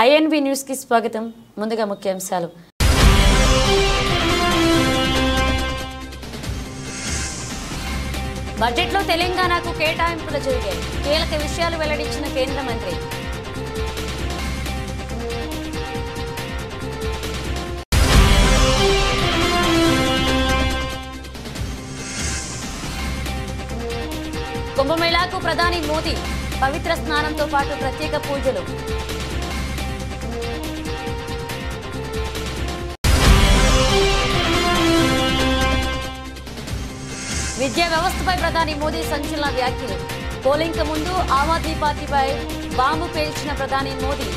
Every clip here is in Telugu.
ఐఎన్బి న్యూస్ కి స్వాగతం. ముందుగా ముఖ్యాంశాలు. బడ్జెట్లో తెలంగాణకు కేటాయింపులు జరిగాయి. కీలక విషయాలు వెల్లడించిన కేంద్ర మంత్రి. కుంభమేళాకు ప్రధాని మోదీ పవిత్ర స్నానంతో పాటు ప్రత్యేక పూజలు. విద్యా వ్యవస్థపై ప్రధాని మోదీ సంచలన వ్యాఖ్యలు. పోలింగ్ కు ముందు ఆమ్ ఆద్మీ పార్టీపై బాంబు పేల్చిన ప్రధాని మోదీ.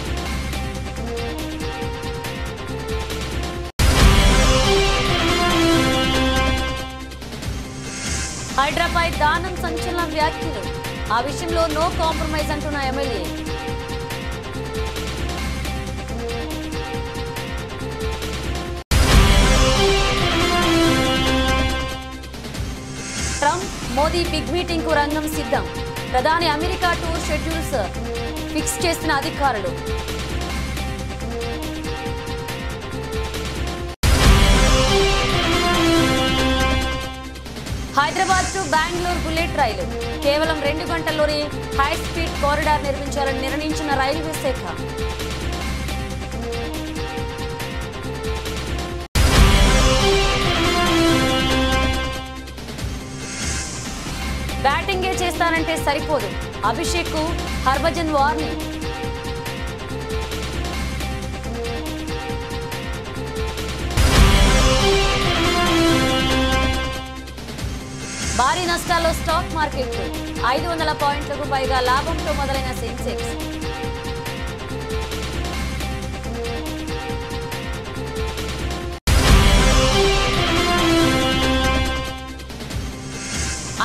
హైడ్రాపై దానం సంచలన వ్యాఖ్యలు. ఆ విషయంలో నో కాంప్రమైజ్ అంటున్న MLA. Trump Modi big meeting కు రంగం సిద్ధం. ప్రధాని అమెరికా టూర్ షెడ్యూల్స్ ఫిక్స్ చేసిన అధికారులు. హైదరాబాద్ టు బెంగళూరు బుల్లెట్ రైలు కేవలం 2 గంటల్లోనే హై స్పీడ్ కారిడార్ నిర్మించాలని నిర్ణయించిన రైల్వే శాఖ. బ్యాటింగే చేస్తానంటే సరిపోదు, అభిషేక్ కు హర్భజన్ వార్నింగ్. భారీ నష్టాల్లో స్టాక్ మార్కెట్లు. 500 పాయింట్లకు పైగా లాభంతో మొదలైన సెన్సెక్స్.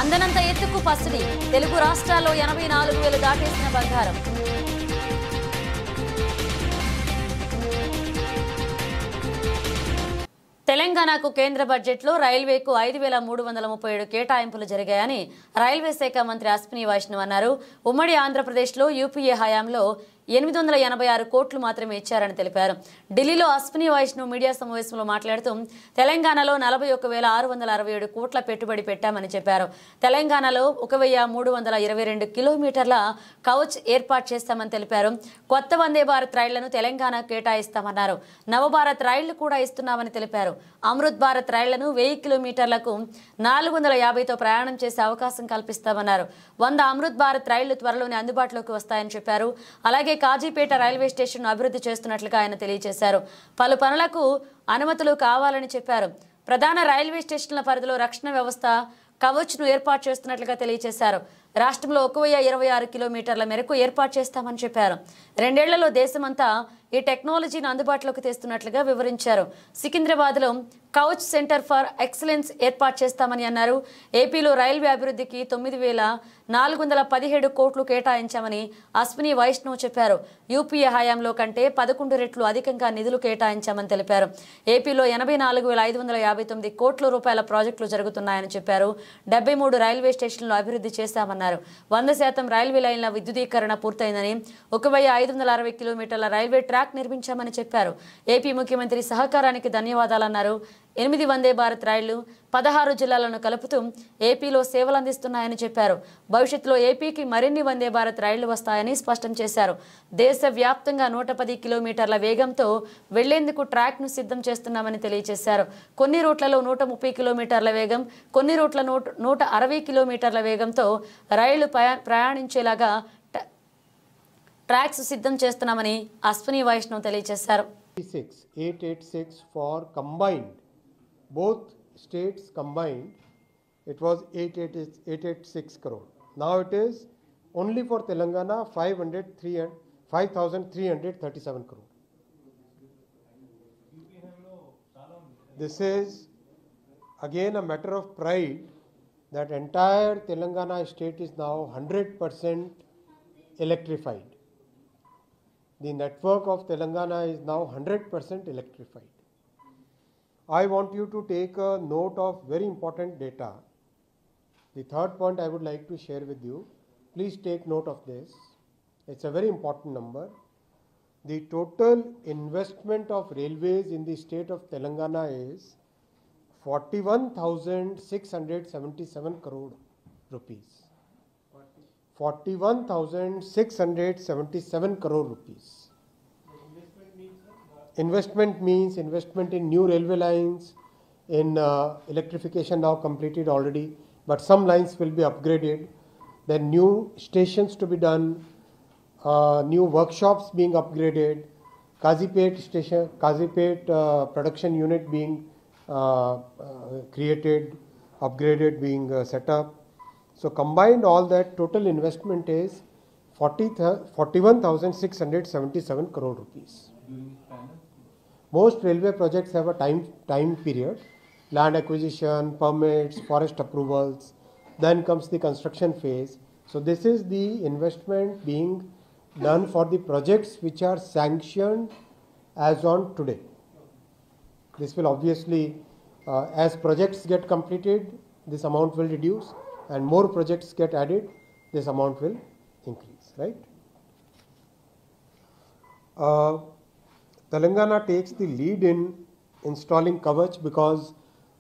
అందనంత ఎత్తుకు పసిడి. తెలుగు రాష్ట్రాల్లో 84,000 దాటేసిన బంగారం. తెలంగాణకు కేంద్ర బడ్జెట్లో రైల్వేకు 5,337 కేటాయింపులు జరిగాయని రైల్వే శాఖ మంత్రి అశ్విని వైష్ణవ్ అన్నారు. ఉమ్మడి ఆంధ్రప్రదేశ్లో యూపీఏ హయాంలో 886 కోట్లు మాత్రమే ఇచ్చారని తెలిపారు. ఢిల్లీలో అశ్విని వైష్ణవ్ మీడియా సమావేశంలో మాట్లాడుతూ తెలంగాణలో 41,667 కోట్ల పెట్టుబడి పెట్టామని చెప్పారు. తెలంగాణలో 1,322 కిలోమీటర్ల కౌచ్ ఏర్పాటు చేస్తామని తెలిపారు. కొత్త వందే భారత్ రైళ్లను తెలంగాణ కేటాయిస్తామన్నారు. నవభారత్ రైళ్లు కూడా ఇస్తున్నామని తెలిపారు. అమృత్ భారత్ రైళ్లను 1000 కిలోమీటర్లకు 450తో ప్రయాణం చేసే అవకాశం కల్పిస్తామన్నారు. 100 అమృత్ భారత్ రైళ్లు త్వరలోనే అందుబాటులోకి వస్తాయని చెప్పారు. అలాగే కాజీపేట రైల్వే స్టేషన్ అభివృద్ధి చేస్తున్నట్లుగా ఆయన తెలియజేశారు. పలు పనులకు అనుమతులు కావాలని చెప్పారు. ప్రధాన రైల్వే స్టేషన్ల పరిధిలో రక్షణ వ్యవస్థ కవచ్ను ఏర్పాటు చేస్తున్నట్లుగా తెలియజేశారు. రాష్ట్రంలో 1,026 కిలోమీటర్ల మేరకు ఏర్పాటు చేస్తామని చెప్పారు. 2 ఏళ్లలో దేశమంతా ఈ టెక్నాలజీని అందుబాటులోకి తెస్తున్నట్లుగా వివరించారు. సికింద్రాబాద్లో కౌచ్ సెంటర్ ఫర్ ఎక్సలెన్స్ ఏర్పాటు చేస్తామని అన్నారు. ఏపీలో రైల్వే అభివృద్ధికి 9,417 కోట్లు కేటాయించామని అశ్విని వైష్ణవ్ చెప్పారు. యూపీఏ హయాంలో కంటే 11 రెట్లు అధికంగా నిధులు కేటాయించామని తెలిపారు. ఏపీలో 84,559 కోట్ల రూపాయల ప్రాజెక్టులు జరుగుతున్నాయని చెప్పారు. 73 రైల్వే స్టేషన్లు అభివృద్ధి చేశామన్నారు. 100% రైల్వే లైన్ల విద్యుదీకరణ పూర్తయిందని, 1,560 కిలోమీటర్ల రైల్వే ట్రాక్ నిర్మించామని చెప్పారు. ఏపీ ముఖ్యమంత్రి సహకారానికి ధన్యవాదాలన్నారు. 8 వందే భారత్ రైళ్లు 16 జిల్లాలను కలుపుతూ ఏపీలో సేవలు అందిస్తున్నాయని చెప్పారు. భవిష్యత్తులో ఏపీకి మరిన్ని వందే భారత్ రైళ్లు వస్తాయని స్పష్టం చేశారు. దేశవ్యాప్తంగా 110 కిలోమీటర్ల వేగంతో వెళ్లేందుకు ట్రాక్ను సిద్ధం చేస్తున్నామని తెలియజేశారు. కొన్ని రూట్లలో 130 కిలోమీటర్ల వేగం, కొన్ని రూట్ల 160 కిలోమీటర్ల వేగంతో రైళ్లు ప్రయాణించేలాగా ట్రాక్స్ సిద్ధం చేస్తున్నామని అశ్విని వైష్ణవ్ తెలియజేశారు. 886 for combined, both states combined, it was 886 crore. Now it is only for Telangana 5,337 crore. This is again a matter of pride that entire Telangana state is now 100% electrified. The network of Telangana is now 100% electrified. I want you to take a note of very important data. The third point I would like to share with you, please take note of this. It's a very important number. the total investment of railways in the state of Telangana is 41,677 crore rupees. 41,677 crore rupees. Investment means investment in new railway lines, in electrification now completed already, but some lines will be upgraded. Then new stations to be done, new workshops being upgraded, Kazipet station, Kazipet production unit being created, upgraded, being set up. So combined all that total investment is 41,677 crore rupees. Most railway projects have a time period, land acquisition, permits, forest approvals, then comes the construction phase. So this is the investment being done for the projects which are sanctioned as on today. This will obviously, as projects get completed, this amount will reduce, and more projects get added, this amount will increase, right? Telangana takes the lead in installing Kavach because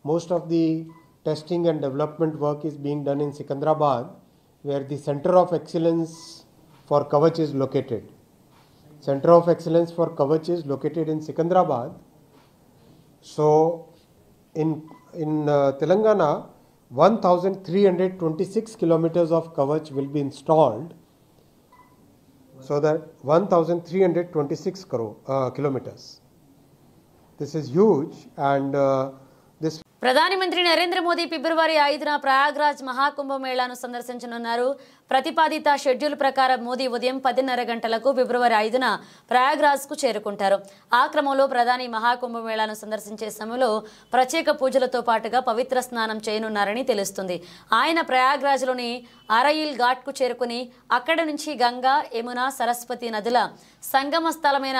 most of the testing and development work is being done in Secunderabad, where the center of excellence for Kavach is located. Center of excellence for Kavach is located in Secunderabad. So in Telangana, 1,326 kilometers of Kavach will be installed. So that 1,326 kilometers. This is huge, and this. ప్రధాని మంత్రి నరేంద్ర మోదీ ఫిబ్రవరి 5న ప్రయాగ్రాజ్ మహాకుంభమేళాను సందర్శించనున్నారు. ప్రతిపాదిత షెడ్యూల్ ప్రకారం మోదీ ఉదయం 10:30 గంటలకు ఫిబ్రవరి 5న ప్రయాగ్రాజ్కు చేరుకుంటారు. ఆ క్రమంలో ప్రధాని మహాకుంభమేళాను సందర్శించే సమయంలో ప్రత్యేక పూజలతో పాటుగా పవిత్ర స్నానం చేయనున్నారని తెలుస్తుంది. ఆయన ప్రయాగ్రాజ్లోని అరయిల్ ఘాట్కు చేరుకుని అక్కడి నుంచి గంగా, యమున, సరస్వతి నదుల సంగమ స్థలమైన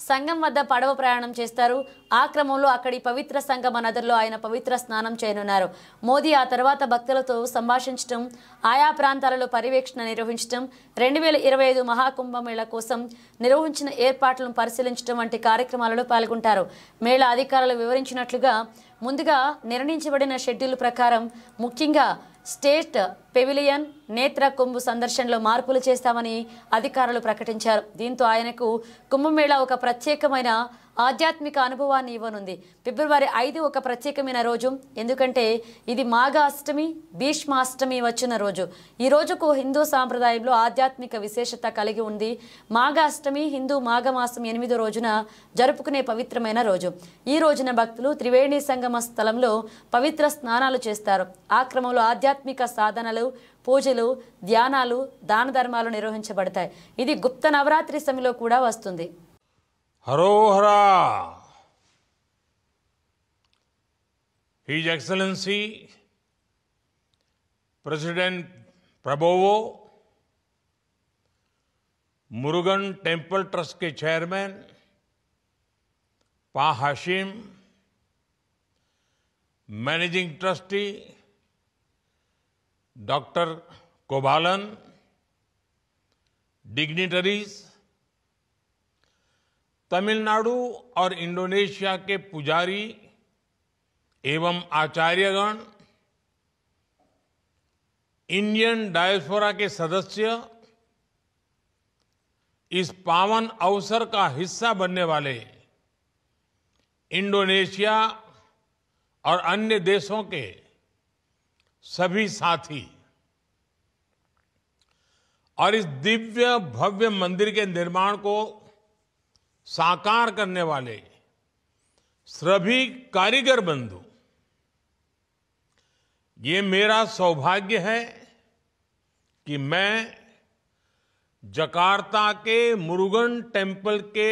సంగం వద్ద పడవ ప్రయాణం చేస్తారు. ఆ క్రమంలో అక్కడి పవిత్ర సంగమ నదుల్లో ఆయన పవిత్ర స్నానం చేయనున్నారు. మోదీ ఆ తర్వాత భక్తులతో సంభాషించడం, ఆయా ప్రాంతాలలో పర్యవేక్షణ నిర్వహించడం, 2025 మహాకుంభమేళా కోసం నిర్వహించిన ఏర్పాట్లను పరిశీలించడం వంటి కార్యక్రమాలలో పాల్గొంటారు. మేళా అధికారులు వివరించినట్లుగా ముందుగా నిర్ణయించబడిన షెడ్యూల్ ప్రకారం ముఖ్యంగా స్టేట్ పెవిలియన్, నేత్ర కుంభ్ సందర్శనలో మార్పులు చేస్తామని అధికారులు ప్రకటించారు. దీంతో ఆయనకు కుంభమేళా ఒక ప్రత్యేకమైన ఆధ్యాత్మిక అనుభవాన్ని ఇవ్వనుంది. ఫిబ్రవరి 5 ఒక ప్రత్యేకమైన రోజు, ఎందుకంటే ఇది మాఘ అష్టమి, భీష్మాష్టమి వచ్చిన రోజు. ఈ రోజుకు హిందూ సాంప్రదాయంలో ఆధ్యాత్మిక విశేషత కలిగి ఉంది. మాఘ అష్టమి హిందూ మాఘమాసం 8వ రోజున జరుపుకునే పవిత్రమైన రోజు. ఈ రోజున భక్తులు త్రివేణి సంగమ స్థలంలో పవిత్ర స్నానాలు చేస్తారు. ఆ క్రమంలో ఆధ్యాత్మిక సాధనలు, పూజలు, ధ్యానాలు, దాన ధర్మాలు నిర్వహించబడతాయి. ఇది గుప్త నవరాత్రి సమయంలో కూడా వస్తుంది. हरोहरा His Excellency President Prabowo, Murugan temple trust के chairman Pa Hashim, managing trustee doctor Kobalan, dignitaries, Tamil Nadu और इंडोनेशिया के पुजारी एवं आचार्यगण, इंडियन डायस्पोरा के सदस्य, इस पावन अवसर का हिस्सा बनने वाले इंडोनेशिया और अन्य देशों के सभी साथी और इस दिव्य भव्य मंदिर के निर्माण को साकार करने वाले सभी कारीगर बंधु, ये मेरा सौभाग्य है कि मैं जकार्ता के मुरुगन टेम्पल के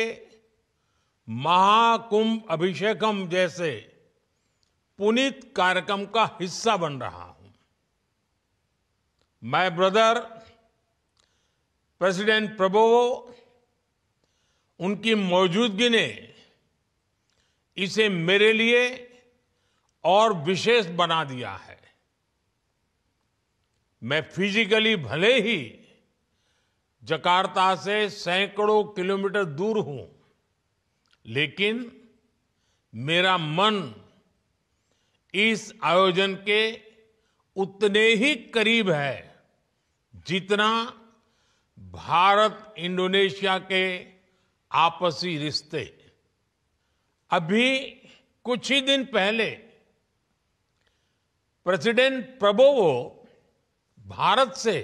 महाकुंभ अभिषेकम जैसे पुनीत कार्यक्रम का हिस्सा बन रहा हूं. माय ब्रदर प्रेसिडेंट प्रबोवो, उनकी मौजूदगी ने इसे मेरे लिए और विशेष बना दिया है. मैं फिजिकली भले ही जकार्ता से सैकड़ों किलोमीटर दूर हूं, लेकिन मेरा मन इस आयोजन के उतने ही करीब है जितना भारत इंडोनेशिया के आपसी रिश्ते। अभी कुछ ही दिन पहले प्रेसिडेंट प्रबोवो भारत से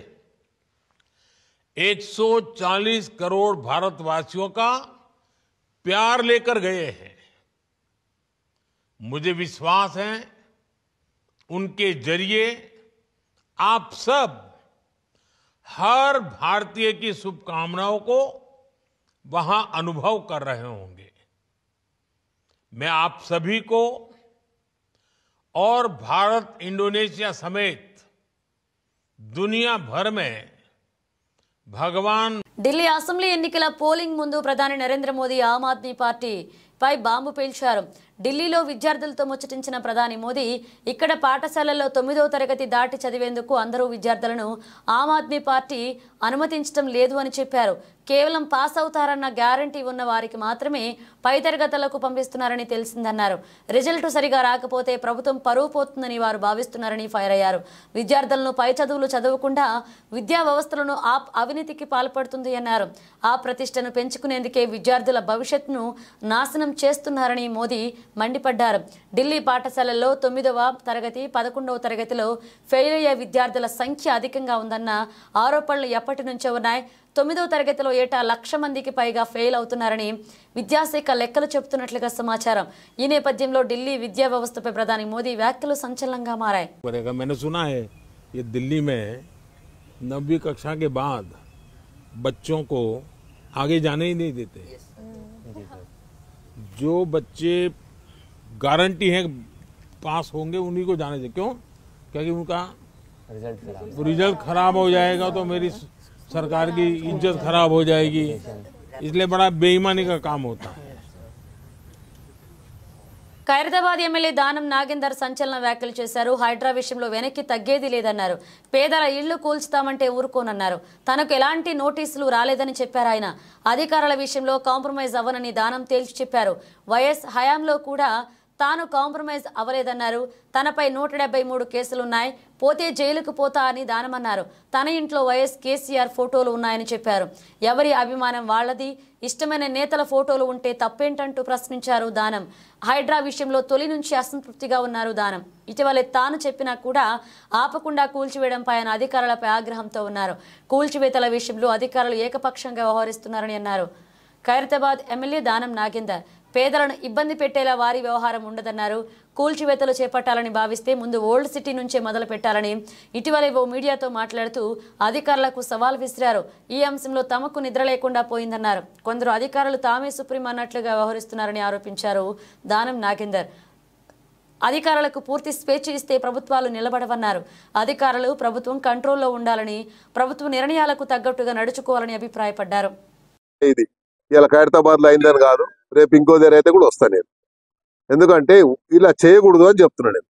140 करोड़ भारतवासियों का प्यार लेकर गए हैं। मुझे विश्वास है उनके जरिए आप सब हर भारतीय की शुभकामनाओं को वहां अनुभव कर रहे होंगे। मैं आप सभी को और भारत इंडोनेशिया समेत दुनिया भर में भगवान ఢిల్లీ అసెంబ్లీ ఎన్నికల పోలింగ్ ముందు ప్రధాని నరేంద్ర మోదీ ఆమ్ ఆద్మీ పార్టీపై బాంబు పేల్చారు. ఢిల్లీలో విద్యార్థులతో ముచ్చటించిన ప్రధాని మోదీ ఇక్కడ పాఠశాలల్లో 9వ తరగతి దాటి చదివేందుకు అందరూ విద్యార్థులను ఆమ్ ఆద్మీ పార్టీ అనుమతించడం లేదు అని చెప్పారు. కేవలం పాస్ అవుతారన్న గ్యారంటీ ఉన్న వారికి మాత్రమే పై తరగతులకు పంపిస్తున్నారని తెలిసిందన్నారు. రిజల్ట్ సరిగా రాకపోతే ప్రభుత్వం పరువు పోతుందని వారు భావిస్తున్నారని ఫైర్ అయ్యారు. విద్యార్థులను పై చదువులు చదవకుండా విద్యా వ్యవస్థలను ఆప్ అవినీతికి పాల్పడుతుంది అన్నారు. ఆ ప్రతిష్టను పెంచుకునేందుకే విద్యార్థుల భవిష్యత్తును నాశనం చేస్తున్నారని మోదీ మండిపడ్డారు. ఢిల్లీ పాఠశాలల్లో 9వ తరగతి 11వ తరగతిలో ఫెయిల్ అయ్యే విద్యార్థుల సంఖ్య అధికంగా ఉందన్న ఆరోపణలు ఎప్పటి నుంచో ఉన్నాయి. 9వ తరగతిలో ఏటా 1,00,000 మందికి పైగా ఫెయిల్ అవుతున్నారని విద్యాశాఖ లెక్కలు చెబుతున్నట్లుగా సమాచారం. ఈ నేపథ్యంలో ఢిల్లీ విద్యా వ్యవస్థపై ప్రధాని మోదీ వ్యాఖ్యలు సంచలనంగా మారాయి. मैंने सुना है ये दिल्ली में 9वीं कक्षा के बाद बच्चों को आगे जाने ही नहीं देते। जो बच्चे गारंटी है पास होंगे उन्हीं को जाने दें। क्यों? क्योंकि उनका रिजल्ट खराब हो जाएगा तो मेरी सरकार की इज्जत खराब हो जाएगी, इसलिए बड़ा बेईमानी का काम होता है। ఖైరతాబాద్ ఎమ్మెల్యే దానం నాగేందర్ సంచలన వ్యాఖ్యలు చేశారు. హైడ్రా విషయంలో వెనక్కి తగ్గేది లేదన్నారు. పేదల ఇళ్లు కూల్చుతామంటే ఊరుకోనన్నారు. తనకు ఎలాంటి నోటీసులు రాలేదని చెప్పారు ఆయన. అధికారుల విషయంలో కాంప్రమైజ్ అవ్వనని దానం తేల్చి చెప్పారు. వైఎస్ హయాంలో కూడా తాను కాంప్రమైజ్ అవ్వలేదన్నారు. తనపై 173 కేసులున్నాయి, పోతే జైలుకు పోతా అని దానమన్నారు. తన ఇంట్లో వైఎస్ కేసీఆర్ ఫోటోలు ఉన్నాయని చెప్పారు. ఎవరి అభిమానం వాళ్లది, ఇష్టమైన నేతల ఫోటోలు ఉంటే తప్పేంటంటూ ప్రశ్నించారు దానం. హైడ్రా విషయంలో తొలి నుంచి అసంతృప్తిగా ఉన్నారు దానం. ఇటీవలే తాను చెప్పినా కూడా ఆపకుండా కూల్చివేయడంపై ఆయన అధికారులపై ఆగ్రహంతో ఉన్నారు. కూల్చివేతల విషయంలో అధికారులు ఏకపక్షంగా వ్యవహరిస్తున్నారని అన్నారు. ఖైరతాబాద్ ఎమ్మెల్యే దానం నాగేందర్ పేదలను ఇబ్బంది పెట్టేలా వారి వ్యవహారం ఉండదన్నారు. కూల్చివేతలు చేపట్టాలని భావిస్తే ముందు ఓల్డ్ సిటీ నుంచే మొదలు పెట్టాలని ఇటీవలే ఓ మీడియాతో మాట్లాడుతూ అధికారులకు సవాల్ విసిరారు. ఈ అంశంలో తమకు నిద్ర లేకుండా పోయిందన్నారు. కొందరు అధికారులు తామే సుప్రీం అన్నట్లుగా వ్యవహరిస్తున్నారని ఆరోపించారు దానం నాగేందర్. అధికారులకు పూర్తి స్వేచ్ఛ ఇస్తే ప్రభుత్వాలు నిలబడవన్నారు. అధికారులు ప్రభుత్వం కంట్రోల్లో ఉండాలని, ప్రభుత్వ నిర్ణయాలకు తగ్గట్టుగా నడుచుకోవాలని అభిప్రాయపడ్డారు. ఇలా ఖైరతాబాద్లో అయిందని కాదు, రేపు ఇంకో దగ్గర అయితే కూడా వస్తాను నేను. ఎందుకంటే ఇలా చేయకూడదు అని చెప్తున్నాను నేను.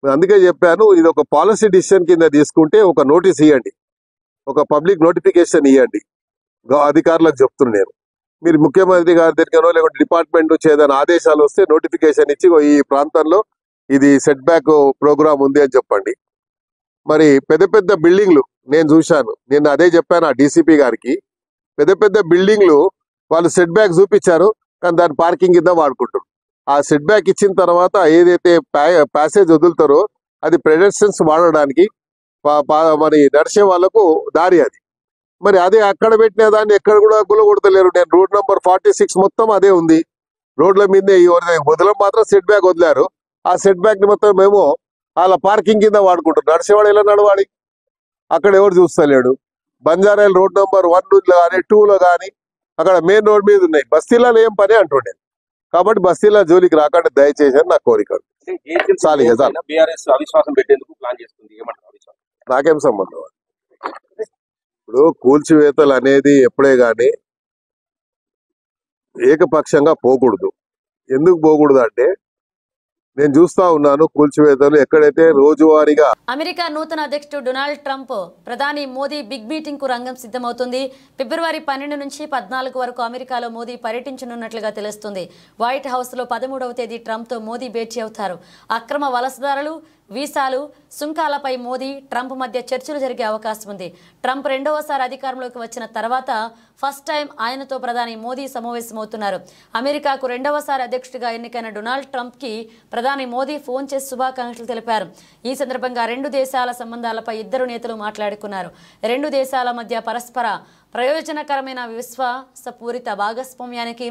అందుకే చెప్పాను, ఇది ఒక పాలసీ డిసిషన్ కింద తీసుకుంటే ఒక నోటీస్ ఇవ్వండి, ఒక పబ్లిక్ నోటిఫికేషన్ ఇవ్వండి అధికారులకు చెప్తున్నాను నేను. మీరు ముఖ్యమంత్రి గారి దగ్గరనో లేకుంటే డిపార్ట్మెంట్ నుంచి ఏదైనా ఆదేశాలు వస్తే నోటిఫికేషన్ ఇచ్చి ఈ ప్రాంతంలో ఇది సెట్ బ్యాక్ ప్రోగ్రామ్ ఉంది అని చెప్పండి. మరి పెద్ద పెద్ద బిల్డింగ్లు నేను చూశాను, నేను అదే చెప్పాను ఆ డీసీపీ గారికి. పెద్ద పెద్ద బిల్డింగ్లు వాళ్ళు సెట్ బ్యాక్ చూపించారు, కానీ దాని పార్కింగ్ కింద వాడుకుంటారు. ఆ సెట్ బ్యాక్ ఇచ్చిన తర్వాత ఏదైతే ప్యాసేజ్ వదులుతారో అది పెడెస్ట్రియన్స్ వాడడానికి మరి నడిచే వాళ్ళకు దారి అది. మరి అదే అక్కడ పెట్టిన దాన్ని ఎక్కడ కూడా గులగొడతలేరు. నేను రోడ్ నంబర్ 46 మొత్తం అదే ఉంది. రోడ్ల మీదే వదలం మాత్రం సెట్ బ్యాక్ వదిలారు. ఆ సెట్ బ్యాక్ ని మొత్తం మేము వాళ్ళ పార్కింగ్ కింద వాడుకుంటారు. నడిచేవాడు ఎలా నడవాలి, అక్కడ ఎవరు చూస్తలేడు. బంజారాయిల్ రోడ్ నంబర్ 1 కానీ 2లో కానీ అక్కడ మెయిన్ రోడ్ మీద ఉన్నాయి. బస్తీలలో ఏం పని అంటుండే. కాబట్టి బస్తీల జోలికి రాకుండా దయచేసి నా కోరిక. నాకేం సంబంధం. ఇప్పుడు కూల్చివేతలు అనేది ఎప్పుడే గాని ఏకపక్షంగా పోకూడదు. ఎందుకు పోకూడదు అంటే నేను చూస్తా ఉన్నాను కూల్చివేతలు ఎక్కడైతే రోజువారీగా. అమెరికా నూతన అధ్యక్షుడు డొనాల్డ్ ట్రంప్ ప్రధాని మోదీ బిగ్ మీటింగ్ కు రంగం సిద్ధమవుతుంది. ఫిబ్రవరి 12 నుంచి 14 వరకు అమెరికాలో మోదీ పర్యటించనున్నట్లుగా తెలుస్తుంది. వైట్ హౌస్ లో 13వ తేదీ ట్రంప్ తో మోదీ భేటీ అవుతారు. అక్రమ వలసదారులు, వీసాలు, సుంకాలపై మోదీ ట్రంప్ మధ్య చర్చలు జరిగే అవకాశం ఉంది. ట్రంప్ రెండవసారి అధికారంలోకి వచ్చిన తర్వాత ఫస్ట్ టైం ఆయనతో ప్రధాని మోదీ సమావేశమవుతున్నారు. అమెరికాకు రెండవసారి అధ్యక్షుడిగా ఎన్నికైన డొనాల్డ్ ట్రంప్ కి ప్రధాని మోదీ ఫోన్ చేసి శుభాకాంక్షలు తెలిపారు. ఈ సందర్భంగా రెండు దేశాల సంబంధాలపై ఇద్దరు నేతలు మాట్లాడుకున్నారు. రెండు దేశాల మధ్య పరస్పర ప్రయోజనకరమైన విశ్వాసపూరిత భాగస్వామ్యానికి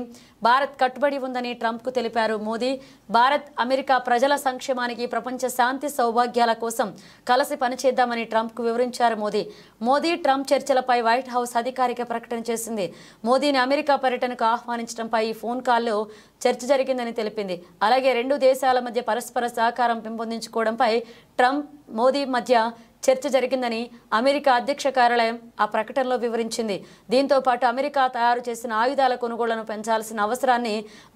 భారత్ కట్టుబడి ఉందని ట్రంప్కు తెలిపారు మోదీ. భారత్ అమెరికా ప్రజల సంక్షేమానికి, ప్రపంచ శాంతి సౌభాగ్యాల కోసం కలిసి పనిచేద్దామని ట్రంప్కు వివరించారు మోదీ ట్రంప్ చర్చలపై వైట్ హౌస్ అధికారిక ప్రకటన చేసింది. మోదీని అమెరికా పర్యటనకు ఆహ్వానించడంపై ఈ ఫోన్ కాల్లో చర్చ జరిగిందని తెలిపింది. అలాగే రెండు దేశాల మధ్య పరస్పర సహకారం పెంపొందించుకోవడంపై ట్రంప్ మోదీ మధ్య చర్చ జరిగిందని అమెరికా అధ్యక్ష కార్యాలయం ఆ ప్రకటనలో వివరించింది. దీంతో పాటు అమెరికా తయారు చేసిన ఆయుధాల కొనుగోళ్లను పెంచాల్సిన అవసరాన్ని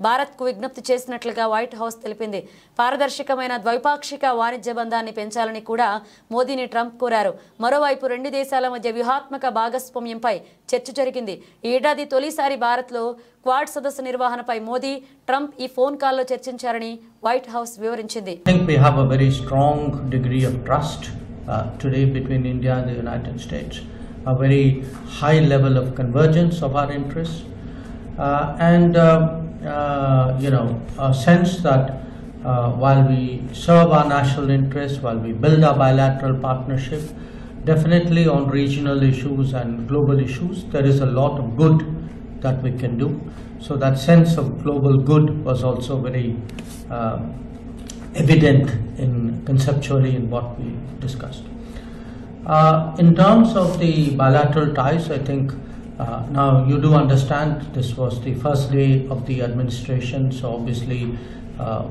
భారత్కు విజ్ఞప్తి చేసినట్లుగా వైట్ హౌస్ తెలిపింది. పారదర్శకమైన ద్వైపాక్షిక వాణిజ్య బంధాన్ని పెంచాలని కూడా మోదీని ట్రంప్ కోరారు. మరోవైపు రెండు దేశాల మధ్య వ్యూహాత్మక భాగస్వామ్యంపై చర్చ జరిగింది. ఈ ఏడాది తొలిసారి భారత్లో క్వాడ్ సదస్సు నిర్వహణపై మోదీ, ట్రంప్ ఈ ఫోన్ కాల్లో చర్చించారని వైట్ హౌస్ వివరించింది. Today between India and the United States, a very high level of convergence of our interests, and a sense that while we serve our national interests, while we build our bilateral partnership, definitely on regional issues and global issues, there is a lot of good that we can do. So that sense of global good was also very evident conceptually in what we discussed. In terms of the bilateral ties, I think now you do understand this was the first day of the administration, so obviously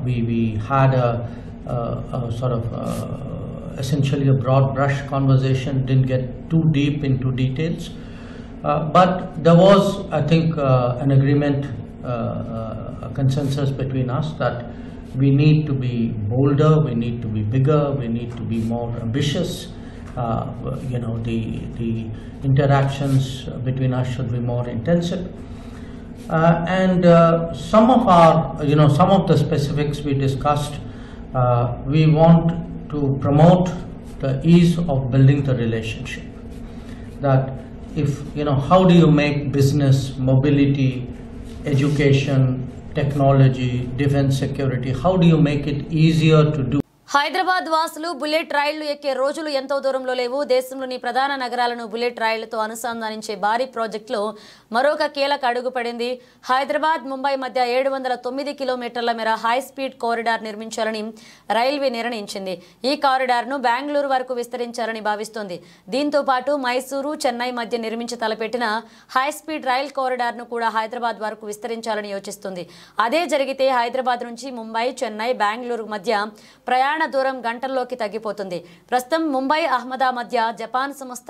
we had a sort of essentially a broad brush conversation, didn't get too deep into details, but there was, I think, an agreement, a consensus between us that we need to be bolder, we need to be bigger, we need to be more ambitious. The interactions between us should be more intensive. And some of the specifics we discussed, we want to promote the ease of building the relationship. That how do you make business, mobility, education, technology, defense security, how do you make it easier to do? Hyderabad వాసులు బుల్లెట్ రైళ్లు ఎక్కే రోజులు ఎంతో దూరంలో లేవు. దేశంలోని ప్రధాన నగరాలను బుల్లెట్ రైళ్లతో అనుసంధానించే భారీ ప్రాజెక్టులో మరొక కీలక అడుగు పడింది. హైదరాబాద్ ముంబై మధ్య 709 కిలోమీటర్ల మేర హై స్పీడ్ కారిడార్ నిర్మించాలని రైల్వే నిర్ణయించింది. ఈ కారిడార్ను బెంగళూరు వరకు విస్తరించాలని భావిస్తోంది. దీంతో పాటు మైసూరు, చెన్నై మధ్య నిర్మించి తలపెట్టిన హై స్పీడ్ రైల్ కారిడార్ను కూడా హైదరాబాద్ వరకు విస్తరించాలని యోచిస్తుంది. అదే జరిగితే హైదరాబాద్ నుంచి ముంబై, చెన్నై, బెంగళూరు మధ్య ప్రయాణ దూరం గంటల్లోకి తగ్గిపోతుంది. ప్రస్తుతం ముంబై, అహ్మదాబాద్ మధ్య జపాన్ సంస్థ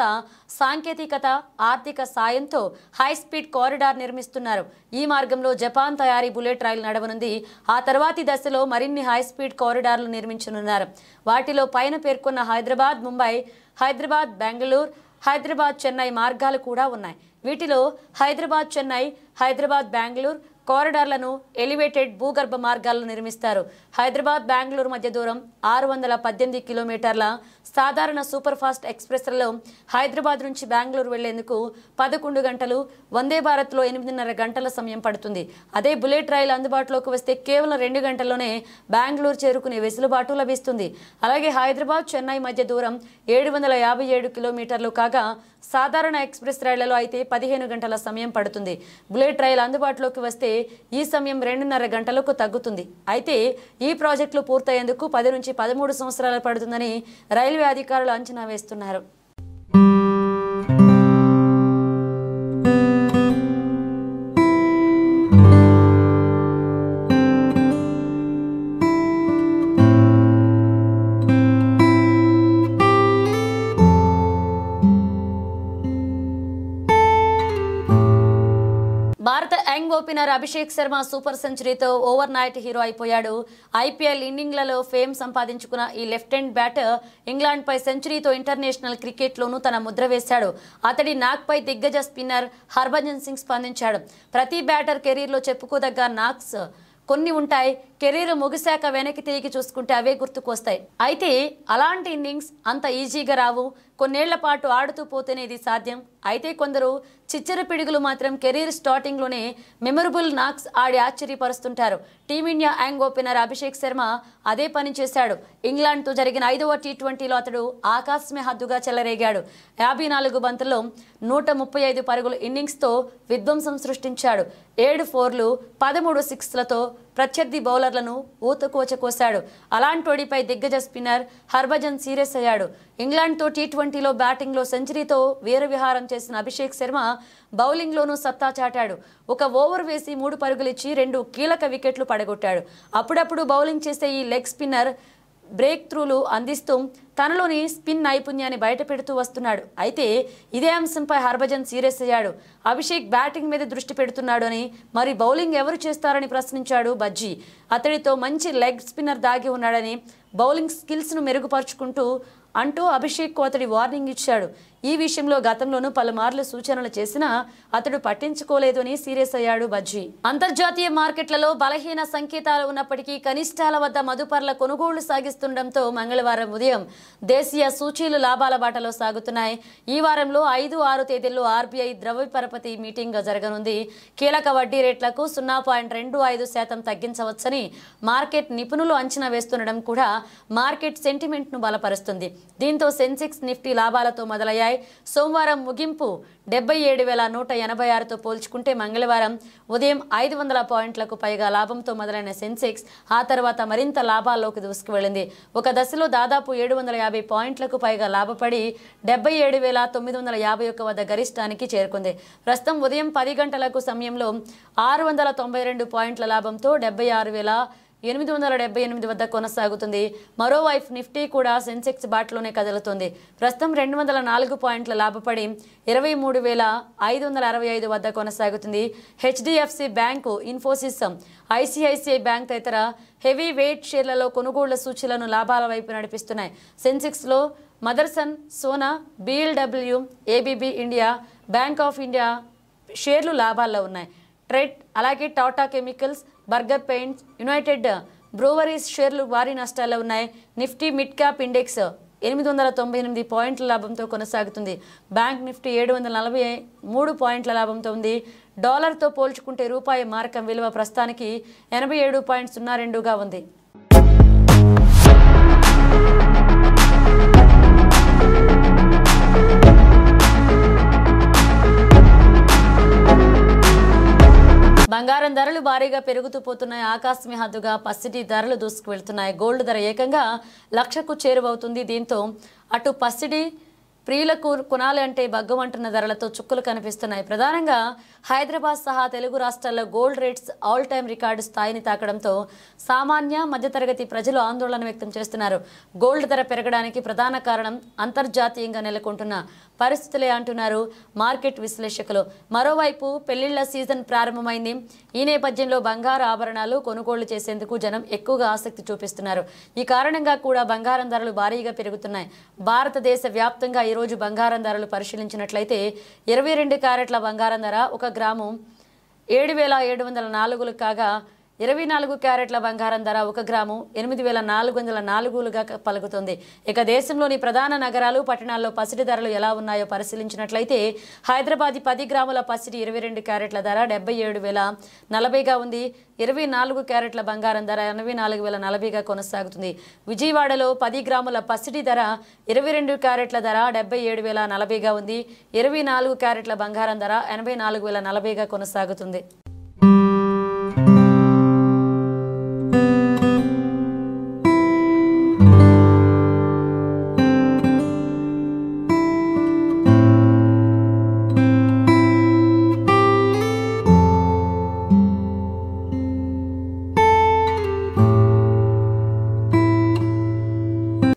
సాంకేతికత, ఆర్థిక సాయంతో హై స్పీడ్ కారిడార్ నిర్మిస్తున్నారు. ఈ మార్గంలో జపాన్ తయారీ బుల్లెట్ రైలు నడవనుంది. ఆ తర్వాతి దశలో మరిన్ని హై స్పీడ్ కారిడార్లు నిర్మించనున్నారు. వాటిలో పైన పేర్కొన్న హైదరాబాద్ ముంబై, హైదరాబాద్ బెంగళూరు, హైదరాబాద్ చెన్నై మార్గాలు కూడా ఉన్నాయి. వీటిలో హైదరాబాద్ చెన్నై, హైదరాబాద్ బెంగళూరు కారిడార్లను ఎలివేటెడ్ భూగర్భ మార్గాలను నిర్మిస్తారు. హైదరాబాద్ బెంగళూరు మధ్య దూరం 618 కిలోమీటర్ల. సాధారణ సూపర్ ఫాస్ట్ ఎక్స్ప్రెస్లలో హైదరాబాద్ నుంచి బెంగళూరు వెళ్లేందుకు 11 గంటలు, వందే భారత్లో 8.5 గంటల సమయం పడుతుంది. అదే బుల్లెట్ రైలు అందుబాటులోకి వస్తే కేవలం 2 గంటల్లోనే బెంగళూరు చేరుకునే వెసులుబాటు లభిస్తుంది. అలాగే హైదరాబాద్ చెన్నై మధ్య దూరం 757 కిలోమీటర్లు కాగా సాధారణ ఎక్స్ప్రెస్ రైళ్లలో అయితే 15 గంటల సమయం పడుతుంది. బుల్లెట్ రైలు అందుబాటులోకి వస్తే ఈ సమయం 2.5 గంటలకు తగ్గుతుంది. అయితే ఈ ప్రాజెక్టులు పూర్తయ్యేందుకు 10 నుంచి 13 సంవత్సరాలు పడుతుందని రైల్వే అధికారులు అంచనా వేస్తున్నారు. భారత young opener Abhishek Sharma super సెంచరీతో ఓవర్ నైట్ హీరో అయిపోయాడు. ఐపీఎల్ ఇన్నింగ్లలో ఫేమ్ సంపాదించుకున్న ఈ లెఫ్ట్ హ్యాండ్ బ్యాటర్ ఇంగ్లాండ్పై సెంచరీతో ఇంటర్నేషనల్ క్రికెట్లోనూ తన ముద్ర వేశాడు. అతడి నాక్పై దిగ్గజ స్పిన్నర్ హర్భజన్ సింగ్ స్పందించాడు. ప్రతి బ్యాటర్ కెరీర్లో చెప్పుకోదగ్గ నాక్స్ కొన్ని ఉంటాయి. కెరీర్ ముగిశాక వెనక్కి తిరిగి చూసుకుంటే అవే గుర్తుకొస్తాయి. అయితే అలాంటి ఇన్నింగ్స్ అంత ఈజీగా రావు. కొన్నేళ్ల పాటు ఆడుతూ పోతేనే ఇది సాధ్యం. అయితే కొందరు చిచ్చర పిడుగులు మాత్రం కెరీర్ స్టార్టింగ్లోనే మెమరబుల్ నాక్స్ ఆడి ఆశ్చర్యపరుస్తుంటారు. Team India young opener Abhishek Sharma అదే పని చేశాడు. ఇంగ్లాండ్తో జరిగిన 5వ టీ20లో అతడు ఆకాశమే హద్దుగా చెలరేగాడు. 54 బంతుల్లో 135 పరుగుల ఇన్నింగ్స్తో విధ్వంసం సృష్టించాడు. 7 4లు 13 6లతో ప్రత్యర్థి బౌలర్లను ఊతకోచకోశాడు. అలాంటోడిపై దిగ్గజ స్పిన్నర్ హర్భజన్ సీరియస్ అయ్యాడు. ఇంగ్లాండ్తో టీ20లో బ్యాటింగ్లో సెంచరీతో వీరవిహారం చేసిన అభిషేక్ శర్మ బౌలింగ్లోనూ సత్తా చాటాడు. ఒక ఓవర్ వేసి 3 పరుగులిచ్చి 2 కీలక వికెట్లు పడగొట్టాడు. అప్పుడప్పుడు బౌలింగ్ చేసే ఈ లెగ్ స్పిన్నర్ బ్రేక్ త్రూలు అందిస్తూ తనలోని స్పిన్ నైపుణ్యాన్ని బయటపెడుతూ వస్తున్నాడు. అయితే ఇదే అంశంపై హర్భజన్ సీరియస్ అయ్యాడు. అభిషేక్ బ్యాటింగ్ మీద దృష్టి పెడుతున్నాడు అని, మరి బౌలింగ్ ఎవరు చేస్తారని ప్రశ్నించాడు బజ్జీ. అతడితో మంచి లెగ్ స్పిన్నర్ దాగి ఉన్నాడని, బౌలింగ్ స్కిల్స్ను మెరుగుపరుచుకుంటూ అంటూ అభిషేక్కు అతడి వార్నింగ్ ఇచ్చాడు. ఈ విషయంలో గతంలోనూ పలుమార్లు సూచనలు చేసినా అతడు పట్టించుకోలేదు అని సీరియస్ అయ్యాడు బజ్జీ. అంతర్జాతీయ మార్కెట్లలో బలహీన సంకేతాలు ఉన్నప్పటికీ కనిష్టాల వద్ద మదుపర్ల కొనుగోళ్లు సాగిస్తుండటంతో మంగళవారం ఉదయం దేశీయ సూచీలు లాభాల బాటలో సాగుతున్నాయి. ఈ వారంలో 5, 6 తేదీల్లో ఆర్బీఐ ద్రవ్య పరపతి మీటింగ్ జరగనుంది. కీలక వడ్డీ రేట్లకు 0.25% తగ్గించవచ్చని మార్కెట్ నిపుణులు అంచనా వేస్తుండడం కూడా మార్కెట్ సెంటిమెంట్ను బలపరుస్తుంది. దీంతో సెన్సెక్స్, నిఫ్టీ లాభాలతో మొదలయ్యాయి. సోమవారం ముగింపు 77,186తో పోల్చుకుంటే మంగళవారం ఉదయం 500 పాయింట్లకు పైగా లాభంతో మొదలైన సెన్సెక్స్ ఆ తర్వాత మరింత లాభాల్లోకి దూసుకువెళ్లింది. ఒక దశలో దాదాపు 750 పాయింట్లకు పైగా లాభపడి 77,951 వద్ద గరిష్టానికి చేరుకుంది. ప్రస్తుతం ఉదయం 10 గంటలకు సమయంలో 692 పాయింట్ల లాభంతో 76,878 వద్ద కొనసాగుతుంది. మరోవైపు నిఫ్టీ కూడా సెన్సెక్స్ బాటలోనే కదులుతుంది. ప్రస్తుతం 204 పాయింట్ల లాభపడి 23,565 వద్ద కొనసాగుతుంది. HDFC Bank, Infosys, ICICI Bank తదితర హెవీ వెయిట్ షేర్లలో కొనుగోళ్ల సూచీలను లాభాల వైపు నడిపిస్తున్నాయి. సెన్సెక్స్లో Motherson, Sona, BLW, ABB India, Bank of India షేర్లు లాభాల్లో ఉన్నాయి. ట్రెడ్, అలాగే Tata Chemicals, Berger Paints, United Breweries షేర్లు భారీ నష్టాల్లో ఉన్నాయి. నిఫ్టీ మిడ్ క్యాప్ ఇండెక్స్ 898 పాయింట్ల లాభంతో కొనసాగుతుంది. బ్యాంక్ నిఫ్టీ 743 పాయింట్ల లాభంతో ఉంది. డాలర్తో పోల్చుకుంటే రూపాయి మారకం విలువ ప్రస్తుతానికి 87.02గా ఉంది. బంగారం ధరలు భారీగా పెరుగుతూ పోతున్నాయి. ఆకాశమే హద్దుగా పసిడి ధరలు దూసుకు వెళ్తున్నాయి. గోల్డ్ ధర ఏకంగా 1,00,000కు చేరువవుతుంది. దీంతో అటు పసిడి ప్రియులకు కొనాలి అంటే బగ్గమంటున్న ధరలతో చుక్కలు కనిపిస్తున్నాయి. ప్రధానంగా హైదరాబాద్ సహా తెలుగు రాష్ట్రాల్లో gold rates all time record స్థాయిని తాకడంతో సామాన్య మధ్యతరగతి ప్రజలు ఆందోళన వ్యక్తం చేస్తున్నారు. గోల్డ్ ధర పెరగడానికి ప్రధాన కారణం అంతర్జాతీయంగా నెలకొంటున్న పరిస్థితులే అంటున్నారు మార్కెట్ విశ్లేషకులు. మరోవైపు పెళ్లిళ్ల సీజన్ ప్రారంభమైంది. ఈ నేపథ్యంలో బంగారు ఆభరణాలు కొనుగోళ్లు చేసేందుకు జనం ఎక్కువగా ఆసక్తి చూపిస్తున్నారు. ఈ కారణంగా కూడా బంగారం ధరలు భారీగా పెరుగుతున్నాయి. భారతదేశ వ్యాప్తంగా ఈరోజు బంగారం ధరలు పరిశీలించినట్లయితే 22 క్యారెట్ల బంగారం ధర 1 గ్రాము 7,704 కాగా 24 క్యారెట్ల బంగారం ధర 1 గ్రాము 8,404గా పలుకుతుంది. ఇక దేశంలోని ప్రధాన నగరాలు, పట్టణాల్లో పసిడి ధరలు ఎలా ఉన్నాయో పరిశీలించినట్లయితే హైదరాబాద్ 10 గ్రాముల పసిడి 22 క్యారెట్ల ధర 77,040గా ఉంది. 24 క్యారెట్ల బంగారం ధర 84,040గా కొనసాగుతుంది. విజయవాడలో 10 గ్రాముల పసిడి ధర 22 క్యారెట్ల ధర 77,040గా ఉంది. 24 క్యారెట్ల బంగారం ధర 84,040గా కొనసాగుతుంది.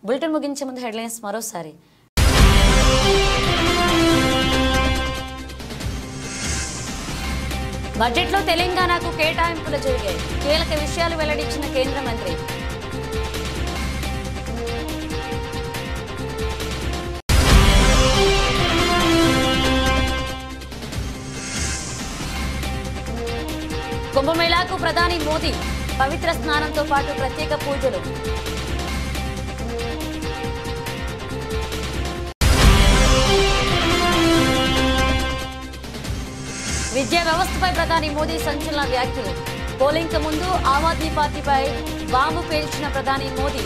బులెటిన్ ముగించే ముందు హెడ్లైన్స్ మరోసారి. బడ్జెట్లో తెలంగాణకు కేటాయింపులు జరిగాయి. కీలక విషయాలు వెల్లడించిన కేంద్ర మంత్రి. కుంభమేళాకు ప్రధాని మోదీ పవిత్ర స్నానంతో పాటు ప్రత్యేక పూజలు. విద్యా వ్యవస్థపై ప్రధాని మోదీ సంచలన వ్యాఖ్యలు. పోలింగ్కు ముందు ఆమ్ ఆద్మీ పార్టీపై బాంబు పేల్చిన ప్రధాని మోదీ.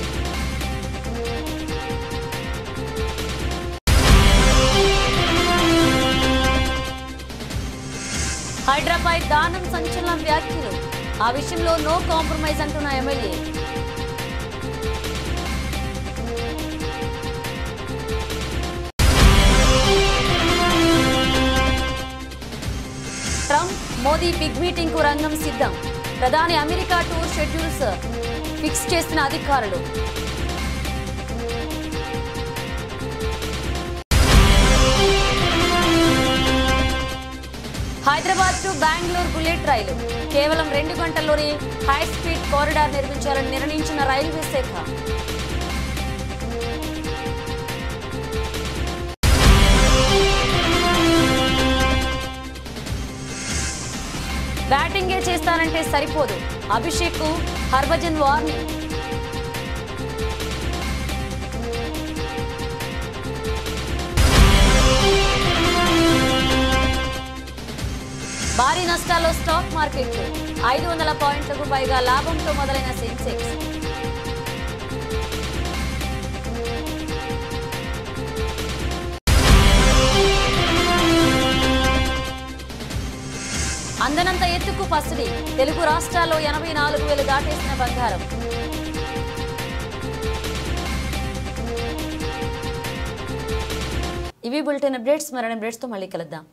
హైడ్రాపై దానం సంచలన వ్యాఖ్యలు. ఆ విషయంలో నో కాంప్రమైజ్ అంటున్న MLA. Trump Modi big meeting కు రంగం సిద్ధం. ప్రధాని అమెరికా టూర్ షెడ్యూల్స్ ఫిక్స్ చేసిన అధికారులు. హైదరాబాద్ టు బెంగళూరు బుల్లెట్ రైలు కేవలం 2 గంటల్లోనే హై స్పీడ్ కారిడార్ నిర్మించాలని నిర్ణయించిన రైల్వే శాఖ. బ్యాటింగే చేస్తానంటే సరిపోదు, అభిషేక్ కు హర్భజన్ వార్నింగ్. భారీ నష్టాల్లో స్టాక్ మార్కెట్లు. 500 పాయింట్లకు పైగా లాభంతో మొదలైన సెన్సెక్స్. అందనంత ఎత్తుకు పసిడి. తెలుగు రాష్ట్రాల్లో 84,000 దాటేసిన బంగారం. ఇవి బులెటిన్ అప్డేట్స్. మరిన్ని అప్డేట్స్తో మళ్ళీ కలుద్దాం.